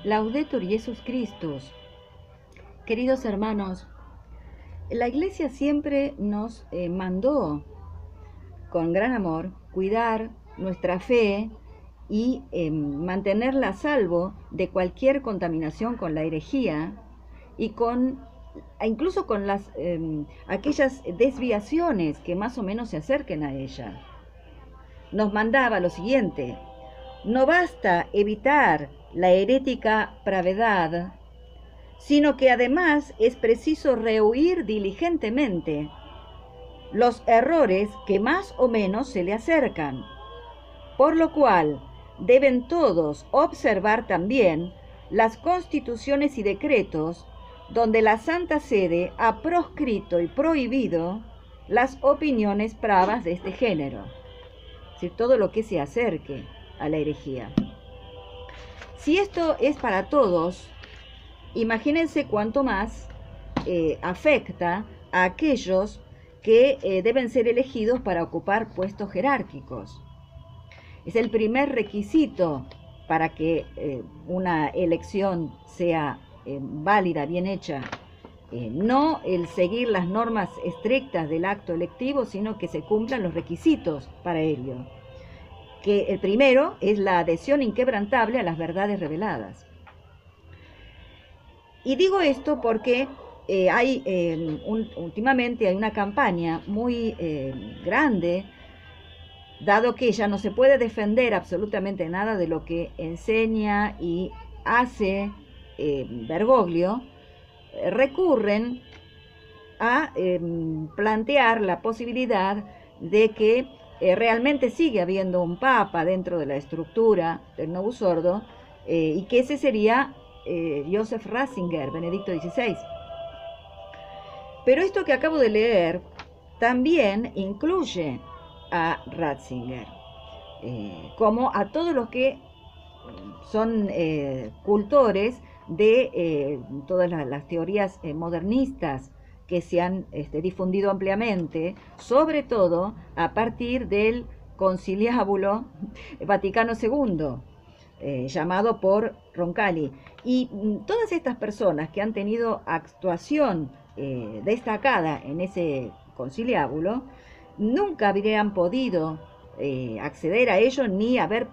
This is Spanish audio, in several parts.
Laudetur Jesus Christus. Queridos hermanos, la Iglesia siempre nos mandó con gran amor cuidar nuestra fe y mantenerla a salvo de cualquier contaminación con la herejía y incluso con aquellas desviaciones que más o menos se acerquen a ella. Nos mandaba lo siguiente: no basta evitar la herética pravedad, sino que además es preciso rehuir diligentemente los errores que más o menos se le acercan, por lo cual deben todos observar también las constituciones y decretos donde la Santa Sede ha proscrito y prohibido las opiniones pravas de este género, es decir, todo lo que se acerque a la herejía. Si esto es para todos, imagínense cuánto más afecta a aquellos que deben ser elegidos para ocupar puestos jerárquicos. Es el primer requisito para que una elección sea válida, bien hecha. No el seguir las normas estrictas del acto electivo, sino que se cumplan los requisitos para ello. Que el primero es la adhesión inquebrantable a las verdades reveladas. Y digo esto porque últimamente hay una campaña muy grande, dado que ya no se puede defender absolutamente nada de lo que enseña y hace Bergoglio. Recurren a plantear la posibilidad de que realmente sigue habiendo un papa dentro de la estructura del Novus Ordo, y que ese sería Joseph Ratzinger, Benedicto XVI. Pero esto que acabo de leer también incluye a Ratzinger, como a todos los que son cultores de todas las teorías modernistas que se han difundido ampliamente, sobre todo a partir del Conciliábulo Vaticano II, llamado por Roncalli. Y todas estas personas que han tenido actuación destacada en ese conciliábulo nunca habrían podido acceder a ello ni haber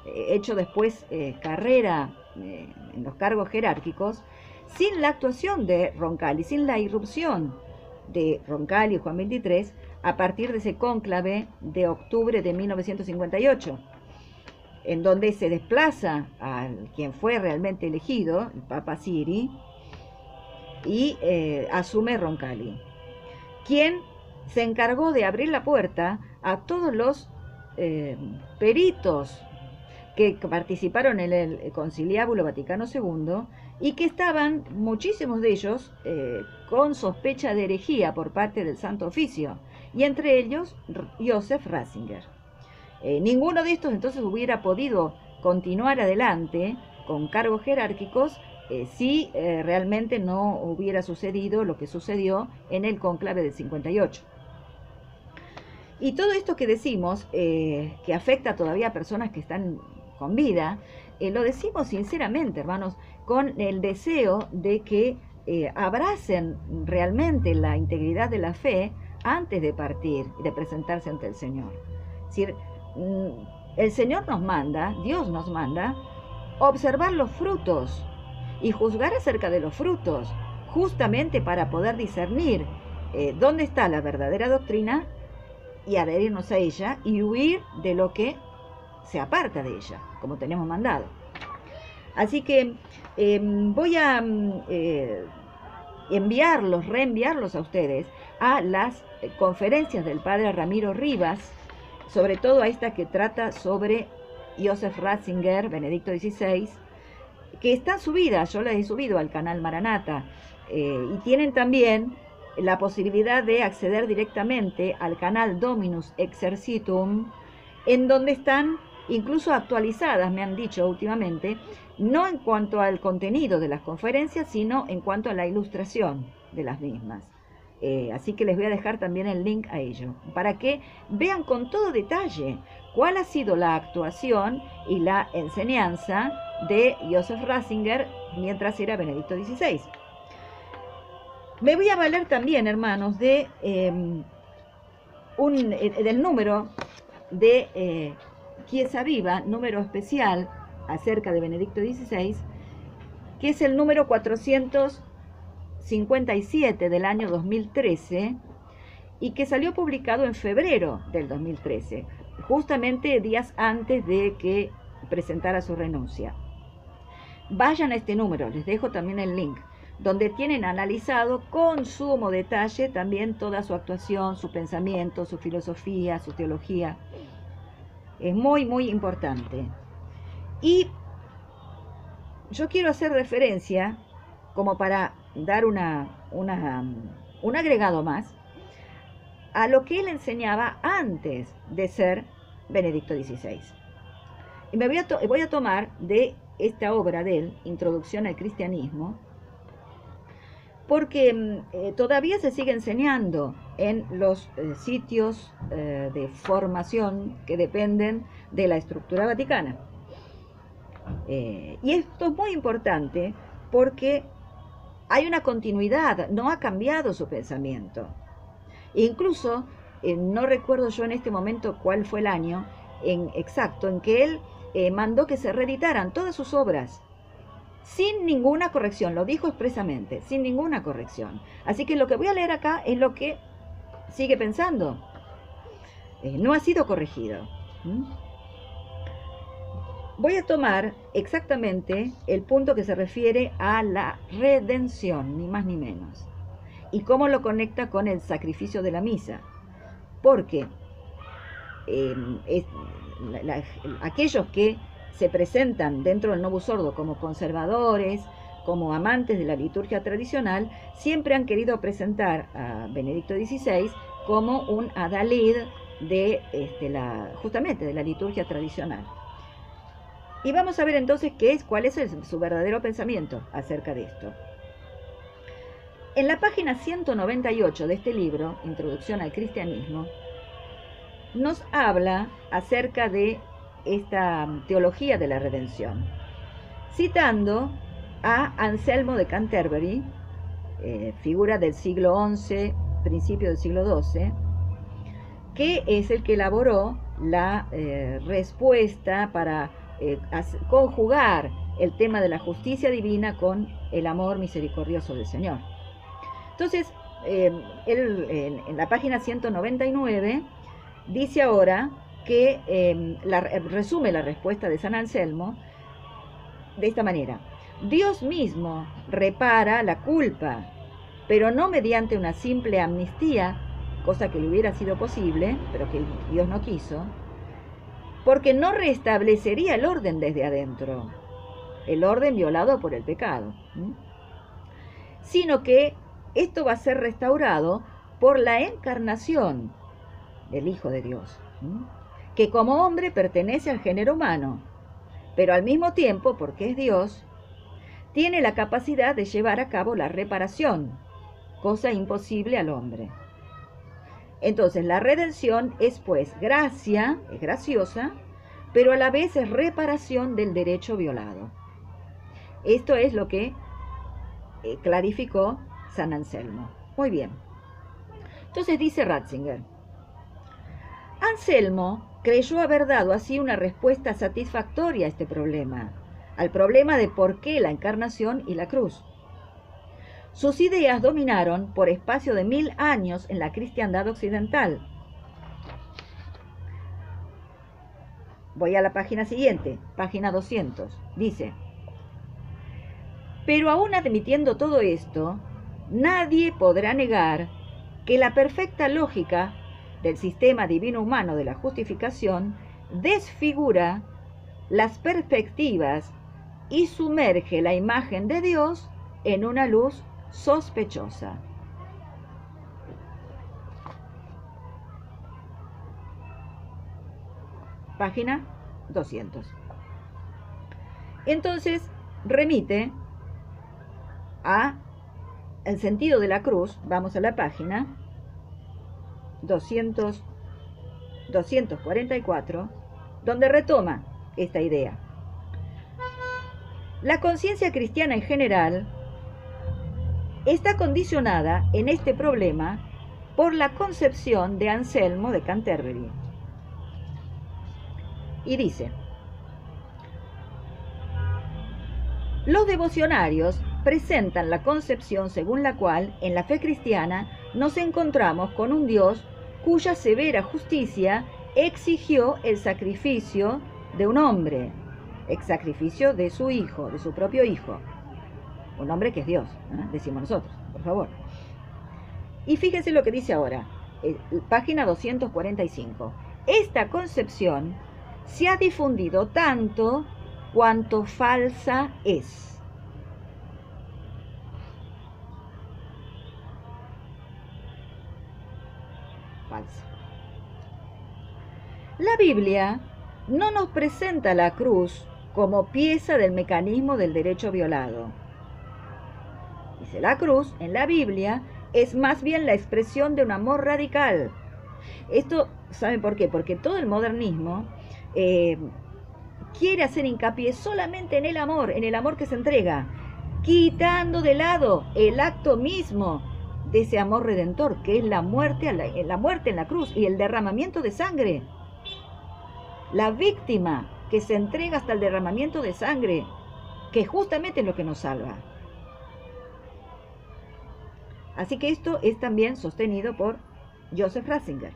hecho después carrera en los cargos jerárquicos sin la actuación de Roncalli, sin la irrupción de Roncalli y Juan XXIII a partir de ese cónclave de octubre de 1958, en donde se desplaza a quien fue realmente elegido, el Papa Siri, y asume Roncalli, quien se encargó de abrir la puerta a todos los peritos que participaron en el Conciliábulo Vaticano II y que estaban, muchísimos de ellos, con sospecha de herejía por parte del Santo Oficio, y entre ellos Joseph Ratzinger. Ninguno de estos entonces hubiera podido continuar adelante con cargos jerárquicos si realmente no hubiera sucedido lo que sucedió en el cónclave del 58. Y todo esto que decimos, que afecta todavía a personas que están con vida, lo decimos sinceramente, hermanos, con el deseo de que abracen realmente la integridad de la fe antes de partir y de presentarse ante el Señor. Es decir, el Señor nos manda, Dios nos manda, observar los frutos y juzgar acerca de los frutos, justamente para poder discernir dónde está la verdadera doctrina y adherirnos a ella y huir de lo que se aparta de ella, como tenemos mandado. Así que voy a reenviarlos a ustedes a las conferencias del padre Ramiro Rivas, sobre todo a esta que trata sobre Joseph Ratzinger, Benedicto XVI, que están subidas, yo las he subido al canal Maranata, y tienen también la posibilidad de acceder directamente al canal Dominus Exercitum, en donde están incluso actualizadas, me han dicho últimamente, no en cuanto al contenido de las conferencias, sino en cuanto a la ilustración de las mismas. Así que les voy a dejar también el link a ello, para que vean con todo detalle cuál ha sido la actuación y la enseñanza de Joseph Ratzinger mientras era Benedicto XVI. Me voy a valer también, hermanos, del número de Chiesa Viva, número especial acerca de Benedicto XVI, que es el número 457 del año 2013 y que salió publicado en febrero del 2013, justamente días antes de que presentara su renuncia. Vayan a este número, les dejo también el link, donde tienen analizado con sumo detalle también toda su actuación, su pensamiento, su filosofía, su teología. Es muy, muy importante. Y yo quiero hacer referencia, como para dar un agregado más, a lo que él enseñaba antes de ser Benedicto XVI. Y voy a tomar de esta obra de él, Introducción al Cristianismo, porque todavía se sigue enseñando en los sitios de formación que dependen de la estructura vaticana. Y esto es muy importante porque hay una continuidad, no ha cambiado su pensamiento. Incluso, no recuerdo yo en este momento cuál fue el año exacto en que él mandó que se reeditaran todas sus obras sin ninguna corrección, lo dijo expresamente, sin ninguna corrección. Así que lo que voy a leer acá es lo que sigue pensando. No ha sido corregido. Voy a tomar exactamente el punto que se refiere a la redención, ni más ni menos, y cómo lo conecta con el sacrificio de la misa. Porque aquellos que se presentan dentro del Novus Ordo como conservadores, como amantes de la liturgia tradicional, siempre han querido presentar a Benedicto XVI como un adalid de justamente de la liturgia tradicional. Y vamos a ver entonces cuál es su verdadero pensamiento acerca de esto. En la página 198 de este libro, Introducción al Cristianismo, nos habla acerca de esta teología de la redención, citando a Anselmo de Canterbury, figura del siglo XI, principio del siglo XII, que es el que elaboró la respuesta para conjugar el tema de la justicia divina con el amor misericordioso del Señor. Entonces, él en la página 199 dice ahora que resume la respuesta de San Anselmo de esta manera: Dios mismo repara la culpa, pero no mediante una simple amnistía, cosa que le hubiera sido posible, pero que Dios no quiso, porque no restablecería el orden desde adentro, el orden violado por el pecado, sino que esto va a ser restaurado por la encarnación del Hijo de Dios, que como hombre pertenece al género humano, pero al mismo tiempo, porque es Dios, tiene la capacidad de llevar a cabo la reparación, cosa imposible al hombre. Entonces, la redención es pues gracia, es graciosa, pero a la vez es reparación del derecho violado. Esto es lo que clarificó San Anselmo. Muy bien. Entonces dice Ratzinger: Anselmo creyó haber dado así una respuesta satisfactoria a este problema, al problema de por qué la encarnación y la cruz. Sus ideas dominaron por espacio de 1000 años en la cristiandad occidental. Voy a la página siguiente, página 200. Dice: pero aún admitiendo todo esto, nadie podrá negar que la perfecta lógica del sistema divino-humano de la justificación desfigura las perspectivas y sumerge la imagen de Dios en una luz sospechosa. Página 200. Entonces remite a el sentido de la cruz. Vamos a la página 244, donde retoma esta idea. La conciencia cristiana en general está condicionada en este problema por la concepción de Anselmo de Canterbury. Y dice: los devocionarios presentan la concepción según la cual en la fe cristiana nos encontramos con un Dios cuya severa justicia exigió el sacrificio de un hombre, el sacrificio de su hijo, de su propio hijo, un hombre que es Dios, decimos nosotros, por favor. Y fíjense lo que dice ahora, página 245. Esta concepción se ha difundido tanto cuanto falsa es. Falsa. La Biblia no nos presenta la cruz como pieza del mecanismo del derecho violado. Dice, la cruz en la Biblia es más bien la expresión de un amor radical. Esto, ¿saben por qué? Porque todo el modernismo quiere hacer hincapié solamente en el amor que se entrega, quitando de lado el acto mismo de ese amor redentor, que es la muerte en la cruz y el derramamiento de sangre. La víctima que se entrega hasta el derramamiento de sangre, que justamente es lo que nos salva. Así que esto es también sostenido por Joseph Ratzinger.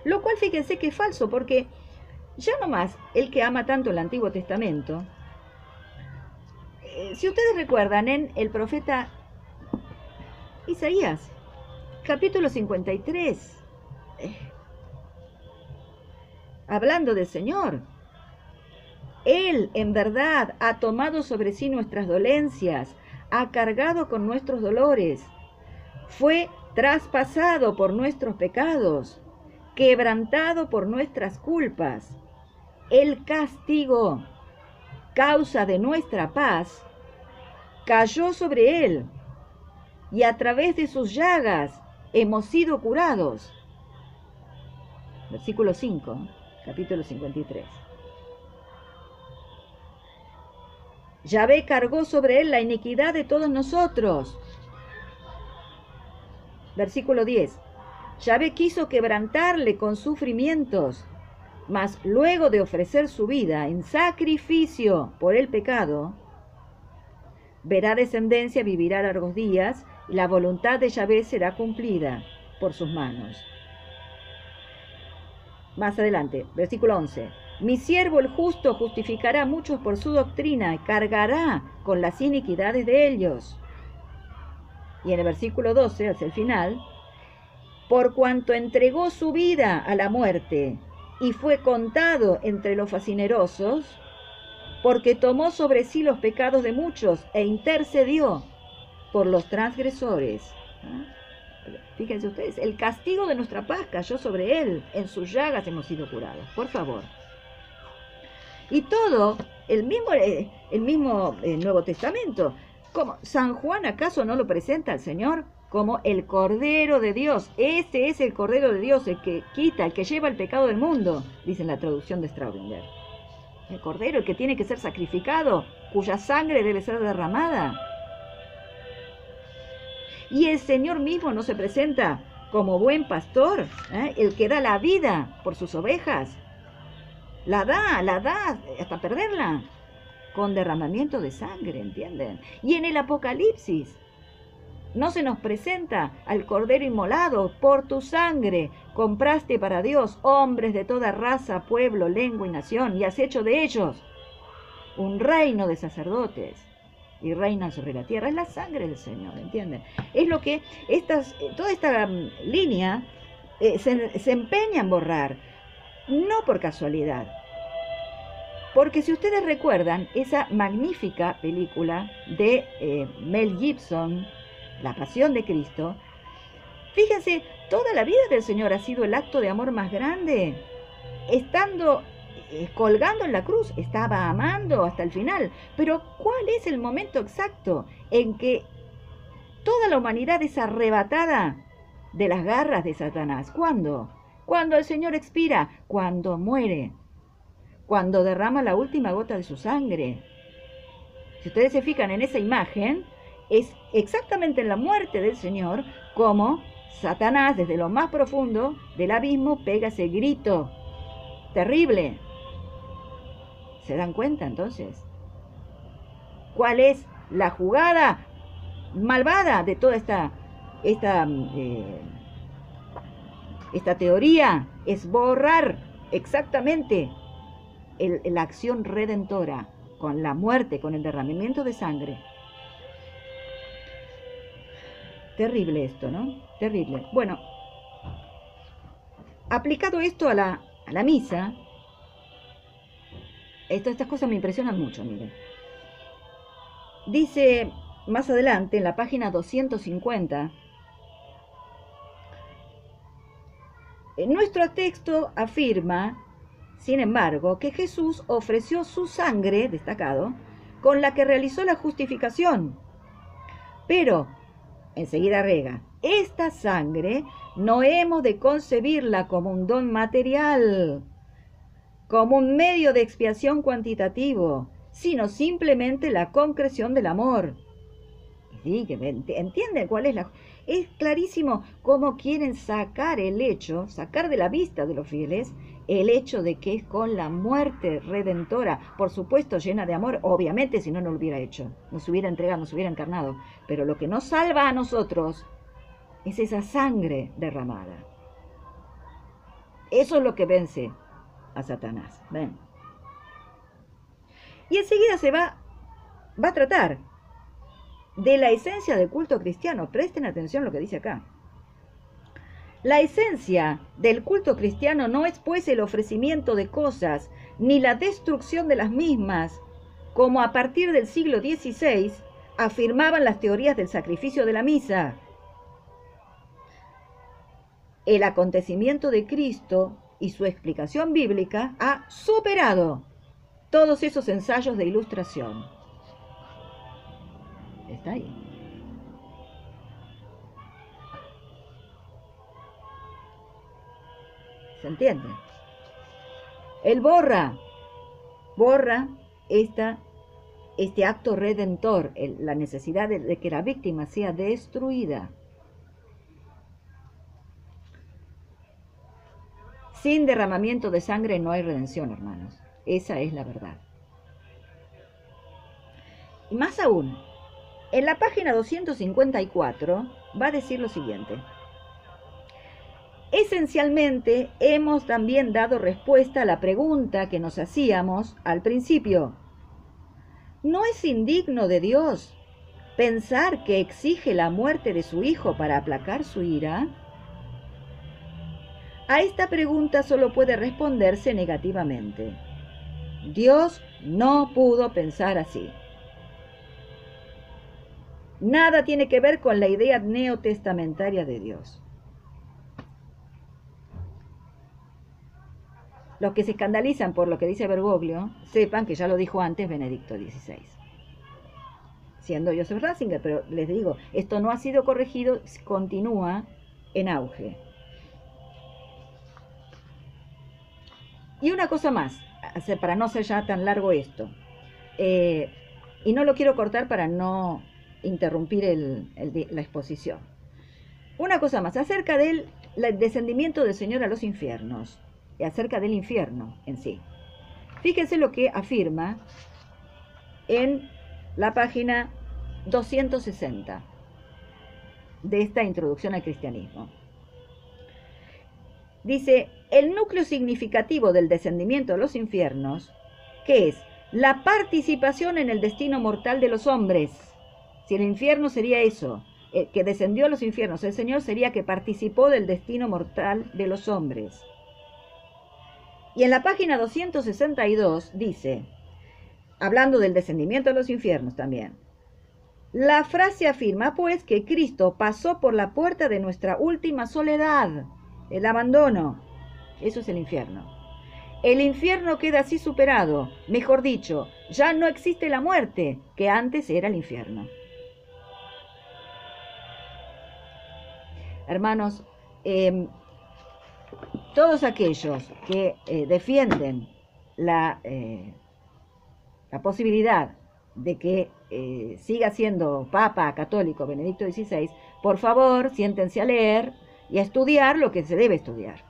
Lo cual fíjense que es falso, porque ya no más el que ama tanto el Antiguo Testamento, si ustedes recuerdan en el profeta Isaías, capítulo 53, hablando del Señor, Él en verdad ha tomado sobre sí nuestras dolencias, ha cargado con nuestros dolores, fue traspasado por nuestros pecados, quebrantado por nuestras culpas. El castigo, causa de nuestra paz, cayó sobre Él, y a través de sus llagas hemos sido curados. Versículo 5, capítulo 53. Yahvé cargó sobre Él la iniquidad de todos nosotros. Versículo 10. Yahvé quiso quebrantarle con sufrimientos, mas luego de ofrecer su vida en sacrificio por el pecado, verá descendencia, vivirá largos días, y la voluntad de Yahvé será cumplida por sus manos. Más adelante, versículo 11. Mi siervo el justo justificará a muchos por su doctrina y cargará con las iniquidades de ellos. Y en el versículo 12, hacia el final, por cuanto entregó su vida a la muerte y fue contado entre los facinerosos, porque tomó sobre sí los pecados de muchos e intercedió por los transgresores. Fíjense ustedes, el castigo de nuestra paz cayó sobre Él, en sus llagas hemos sido curados, por favor. Y todo, el mismo Nuevo Testamento, ¿cómo? ¿San Juan acaso no lo presenta al Señor como el Cordero de Dios? Este es el Cordero de Dios, el que quita, el que lleva el pecado del mundo, dice en la traducción de Straubinger. El Cordero, el que tiene que ser sacrificado, cuya sangre debe ser derramada. Y el Señor mismo no se presenta como buen pastor, el que da la vida por sus ovejas. La da hasta perderla, con derramamiento de sangre, ¿entienden? Y en el Apocalipsis no se nos presenta al Cordero inmolado: por tu sangre compraste para Dios hombres de toda raza, pueblo, lengua y nación, y has hecho de ellos un reino de sacerdotes, y reinan sobre la tierra. Es la sangre del Señor, ¿entienden? Es lo que toda esta línea se empeña en borrar, no por casualidad. Porque si ustedes recuerdan esa magnífica película de Mel Gibson, La Pasión de Cristo, fíjense, toda la vida del Señor ha sido el acto de amor más grande. Estando colgando en la cruz, estaba amando hasta el final. Pero ¿cuál es el momento exacto en que toda la humanidad es arrebatada de las garras de Satanás? ¿Cuándo? Cuando el Señor expira, cuando muere. cuando derrama la última gota de su sangre. Si ustedes se fijan en esa imagen, es exactamente en la muerte del Señor como Satanás, desde lo más profundo del abismo, pega ese grito terrible. ¿Se dan cuenta entonces? ¿Cuál es la jugada malvada de toda esta teoría? Es borrar exactamente la acción redentora con la muerte, con el derramamiento de sangre. Terrible esto, ¿no? Terrible. Bueno, aplicado esto a la misa, estas cosas me impresionan mucho, miren. Dice más adelante, en la página 250, nuestro texto afirma, sin embargo, que Jesús ofreció su sangre, destacado, con la que realizó la justificación. Pero, enseguida agrega, esta sangre no hemos de concebirla como un don material, como un medio de expiación cuantitativo, sino simplemente la concreción del amor. Sí, que entienden cuál es Es clarísimo cómo quieren sacar el hecho, sacar de la vista de los fieles, el hecho de que es con la muerte redentora, por supuesto llena de amor, obviamente si no, no lo hubiera hecho, nos hubiera entregado, nos hubiera encarnado, pero lo que nos salva a nosotros es esa sangre derramada. Eso es lo que vence a Satanás. ¿Ven? Y enseguida se va a tratar de la esencia del culto cristiano. Presten atención a lo que dice acá. La esencia del culto cristiano no es pues el ofrecimiento de cosas, ni la destrucción de las mismas, como a partir del siglo XVI afirmaban las teorías del sacrificio de la misa. El acontecimiento de Cristo y su explicación bíblica ha superado todos esos ensayos de ilustración. Está ahí. ¿Se entiende? Él borra este acto redentor, la necesidad de que la víctima sea destruida. Sin derramamiento de sangre no hay redención, hermanos. Esa es la verdad. Y más aún, en la página 254 va a decir lo siguiente. Esencialmente, hemos también dado respuesta a la pregunta que nos hacíamos al principio. ¿No es indigno de Dios pensar que exige la muerte de su Hijo para aplacar su ira? A esta pregunta solo puede responderse negativamente. Dios no pudo pensar así. Nada tiene que ver con la idea neotestamentaria de Dios. Los que se escandalizan por lo que dice Bergoglio, sepan que ya lo dijo antes Benedicto XVI, siendo Joseph Ratzinger, pero les digo, esto no ha sido corregido, continúa en auge. Y una cosa más, para no ser ya tan largo esto, y no lo quiero cortar para no interrumpir la exposición. Una cosa más, acerca del descendimiento del Señor a los infiernos, y acerca del infierno en sí. Fíjense lo que afirma en la página 260 de esta introducción al cristianismo. Dice, el núcleo significativo del descendimiento a los infiernos, que es la participación en el destino mortal de los hombres. Si el infierno sería eso, que descendió a los infiernos, el Señor sería que participó del destino mortal de los hombres. Y en la página 262 dice, hablando del descendimiento a los infiernos también, la frase afirma pues que Cristo pasó por la puerta de nuestra última soledad, el abandono. Eso es el infierno. El infierno queda así superado, mejor dicho, ya no existe la muerte, que antes era el infierno. Hermanos, todos aquellos que defienden la posibilidad de que siga siendo Papa católico Benedicto XVI, por favor, siéntense a leer y a estudiar lo que se debe estudiar.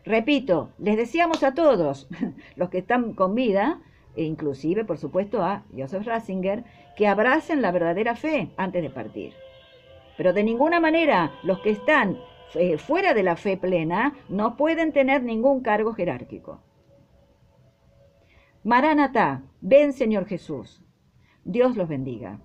Repito, les deseamos a todos, los que están con vida, e inclusive, por supuesto, a Joseph Ratzinger, que abracen la verdadera fe antes de partir. Pero de ninguna manera los que están fuera de la fe plena no pueden tener ningún cargo jerárquico. Maranatá, ven Señor Jesús. Dios los bendiga.